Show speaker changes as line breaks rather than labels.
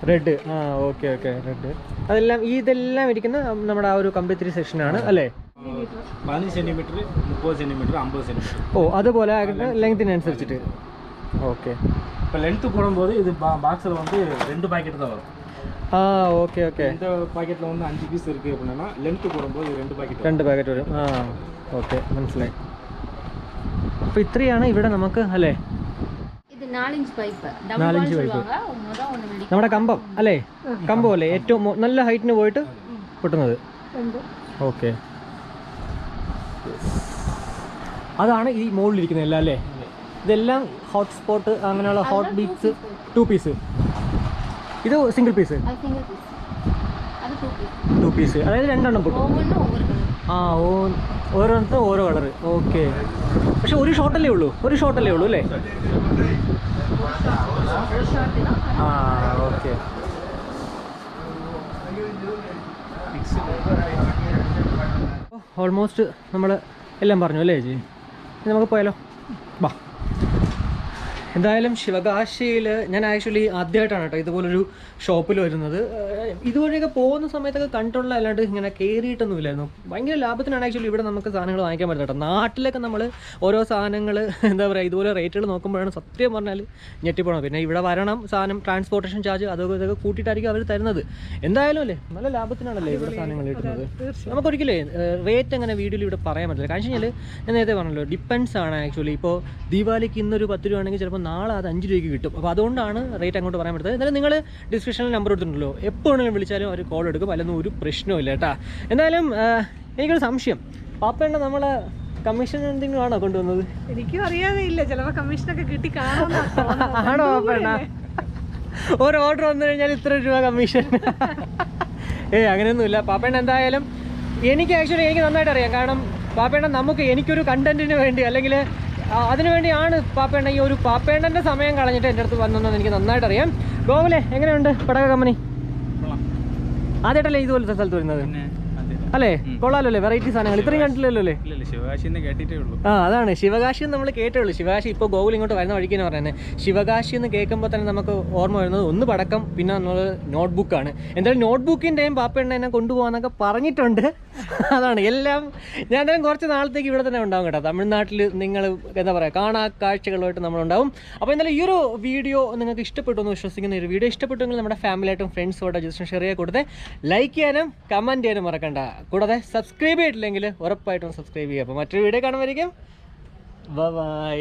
Red. ആ okay okay, red. അതെല്ലാം ഇതെല്ലാം ഇരിക്കുന്ന നമ്മുടെ ആ ഒരു കമ്പിത്തിരി സെക്ഷനാണ് അല്ലേ?
15 സെന്റിമീറ്റർ, 30 സെന്റിമീറ്റർ, 50 സെന്റിമീറ്റർ.
ഓ അതുപോലെ ലെങ്തിനനുസരിച്ചിട്ട്. ഓക്കെ.
இப்போ லென்த்து போடும்போது இது பாக்ஸில் வந்து 2 பாக்கெட் தான் வரும்.
ആ ഓക്കെ ഓക്കെ.
இந்த பாக்கெட்டில் வந்து 5 பீஸ் இருக்குது அப்படின்னா லென்த்து போடும்போது 2 பாக்கெட்.
2 പാക്കറ്റ് വരും. ആ ഓക്കെ, മനസ്സിലായി. അപ്പോൾ ഇത്രയാണ് ഇവിടെ നമുക്ക് അല്ലേ?
ഇത് 4 ഇഞ്ച് പൈപ്പ്,
4 ഇഞ്ച് പൈപ്പ് നമ്മുടെ കമ്പം അല്ലേ? കമ്പം അല്ലേ ഏറ്റവും നല്ല ഹൈറ്റിന് പോയിട്ട് പൊട്ടുന്നത്? ഓക്കെ. അതാണ് ഈ മുകളിലിരിക്കുന്നത് എല്ലാം അല്ലേ? ഇതെല്ലാം ഹോട്ട് സ്പോട്ട് അങ്ങനെയുള്ള ഹോട്ട് ബീറ്റ്സ്. 2 പീസ്. ഇത് സിംഗിൾ പീസ്. 2 പീസ്, അതായത് 2 എണ്ണം പൊട്ടും. ആ ഓരോരുത്തരും ഓരോ കളർ. ഓക്കെ. പക്ഷെ ഒരു ഷോട്ടല്ലേ ഉള്ളൂ അല്ലേ? ആ ഓക്കെ. ഓൾമോസ്റ്റ് നമ്മൾ എല്ലാം പറഞ്ഞു അല്ലേ ചേച്ചി? നമുക്ക് പോയാലോ, ബാ. എന്തായാലും ശിവകാശിയിൽ ഞാൻ ആക്ച്വലി ആദ്യമായിട്ടാണ് കേട്ടോ ഇതുപോലൊരു ഷോപ്പിൽ വരുന്നത്. ഇതുവഴിയൊക്കെ പോകുന്ന സമയത്തൊക്കെ കണ്ടിട്ടുള്ള അല്ലാണ്ട് ഇങ്ങനെ കയറിയിട്ടൊന്നും ഇല്ലായിരുന്നു. ഭയങ്കര ലാഭത്തിനാണ് ആക്ച്വലി ഇവിടെ നമുക്ക് സാധനങ്ങൾ വാങ്ങിക്കാൻ പറ്റുന്നത് കേട്ടോ. നാട്ടിലൊക്കെ നമ്മൾ ഓരോ സാധനങ്ങൾ എന്താ പറയുക ഇതുപോലെ റേറ്റുകൾ നോക്കുമ്പോഴാണ് സത്യം പറഞ്ഞാൽ ഞെട്ടിപ്പോണം. പിന്നെ ഇവിടെ വരണം, സാധനം ട്രാൻസ്പോർട്ടേഷൻ ചാർജ് അതൊക്കെ ഇതൊക്കെ കൂട്ടിയിട്ടായിരിക്കും അവർ തരുന്നത്. എന്തായാലും അല്ലേ നല്ല ലാഭത്തിനാണല്ലേ ഇവിടെ സാധനങ്ങൾ കിട്ടുന്നത്. നമുക്കൊരിക്കലേ റേറ്റ് അങ്ങനെ വീഡിയോയിൽ ഇവിടെ പറയാൻ പറ്റില്ല. കാരണം വെച്ച് കഴിഞ്ഞാൽ ഞാൻ നേരത്തെ പറഞ്ഞല്ലോ ഡിപ്പെൻസ് ആണ് ആക്ച്വലി. ഇപ്പോൾ ദീപാവലിക്ക് ഇന്നൊരു 10 രൂപ ആണെങ്കിൽ ചിലപ്പോൾ നാളെ അത് 5 രൂപയ്ക്ക് കിട്ടും. അപ്പോൾ അതുകൊണ്ടാണ് റേറ്റ് അങ്ങോട്ട് പറയാൻ പറ്റുന്നത്. എന്നാലും നിങ്ങൾ ഡിസ്ക്രിപ്ഷനിൽ നമ്പർ എടുത്തിട്ടുണ്ടല്ലോ, എപ്പോൾ വേണമെങ്കിലും വിളിച്ചാലും അവർ കോൾ എടുക്കും, അല്ലൊന്നും ഒരു പ്രശ്നവും ഇല്ല കേട്ടോ. എന്തായാലും എനിക്കൊരു സംശയം, പാപ്പേണ്ണ നമ്മളെ കമ്മീഷൻ എന്തെങ്കിലും ആണോ കൊണ്ടുവന്നത്?
എനിക്കും അറിയാതെ ഇല്ല, ചിലപ്പോൾ കമ്മീഷനൊക്കെ കിട്ടി കാണാനോ
പാപ്പേണ്ണ? ഒരു ഓർഡർ വന്നു കഴിഞ്ഞാൽ ഇത്ര രൂപ കമ്മീഷൻ? അങ്ങനെയൊന്നുമില്ല പാപ്പേണ്ണ. എന്തായാലും എനിക്ക് നന്നായിട്ട് അറിയാം. കാരണം പാപ്പേണ്ണ എനിക്കൊരു കണ്ടന്റിന് വേണ്ടി അല്ലെങ്കിൽ അതിനുവേണ്ടിയാണ് പാപ്പേണ്ണ ഈ ഒരു പാപ്പേണ്ണൻ്റെ സമയം കളഞ്ഞിട്ട് എൻ്റെ അടുത്ത് വന്നതെന്ന് എനിക്ക് നന്നായിട്ട് അറിയാം. ഗോകുലേ എങ്ങനെയുണ്ട് പടക കമ്പനി? ആദ്യമായിട്ടല്ലേ ഇതുപോലത്തെ സ്ഥലത്ത് വരുന്നത് അല്ലേ? കൊള്ളാലോ അല്ലേ? വെറൈറ്റി സാധനങ്ങൾ ഇത്രയും കണ്ടില്ലല്ലോ അല്ലേ? അതാണ് ശിവകാശി നമ്മൾ കേട്ടേ ഉള്ളൂ. ശിവകാശി ഇപ്പോൾ ഗോകുൽ ഇങ്ങോട്ട് വരുന്ന വഴിക്കെന്ന് പറയുന്നത്. ശിവകാശി എന്ന് കേൾക്കുമ്പോൾ തന്നെ നമുക്ക് ഓർമ്മ വരുന്നത് ഒന്ന് പടക്കം, പിന്നെ നമ്മൾ നോട്ട്ബുക്കാണ്. എന്തായാലും നോട്ട്ബുക്കിൻ്റെയും പാപ്പേണ്ണ എന്നെ കൊണ്ടുപോകാന്നൊക്കെ പറഞ്ഞിട്ടുണ്ട്. അതാണ് എല്ലാം. ഞാൻ എന്തായാലും കുറച്ച് നാളത്തേക്ക് ഇവിടെ തന്നെ ഉണ്ടാവും കേട്ടോ. തമിഴ്നാട്ടിൽ നിങ്ങൾ എന്താ പറയുക കാണാ കാഴ്ചകളുമായിട്ട് നമ്മളുണ്ടാവും. അപ്പോൾ എന്തായാലും ഈ ഒരു വീഡിയോ നിങ്ങൾക്ക് ഇഷ്ടപ്പെട്ടു എന്ന് വിശ്വസിക്കുന്ന ഒരു വീഡിയോ ഇഷ്ടപ്പെട്ടെങ്കിൽ നമ്മുടെ ഫാമിലിയായിട്ടും ഫ്രണ്ട്സുമായിട്ട് ജസ്റ്റ് ഷെയർ ചെയ്യാൻ കൊടുത്തേ. ലൈക്ക് ചെയ്യാനും കമൻറ്റ് ചെയ്യാനും മറക്കണ്ട. കൂടാതെ സബ്സ്ക്രൈബ് ചെയ്തിട്ടില്ലെങ്കിൽ ഉറപ്പായിട്ടും സബ്സ്ക്രൈബ് ചെയ്യുക. അപ്പോൾ മറ്റൊരു വീഡിയോ കാണുമായിരിക്കും. ബൈ.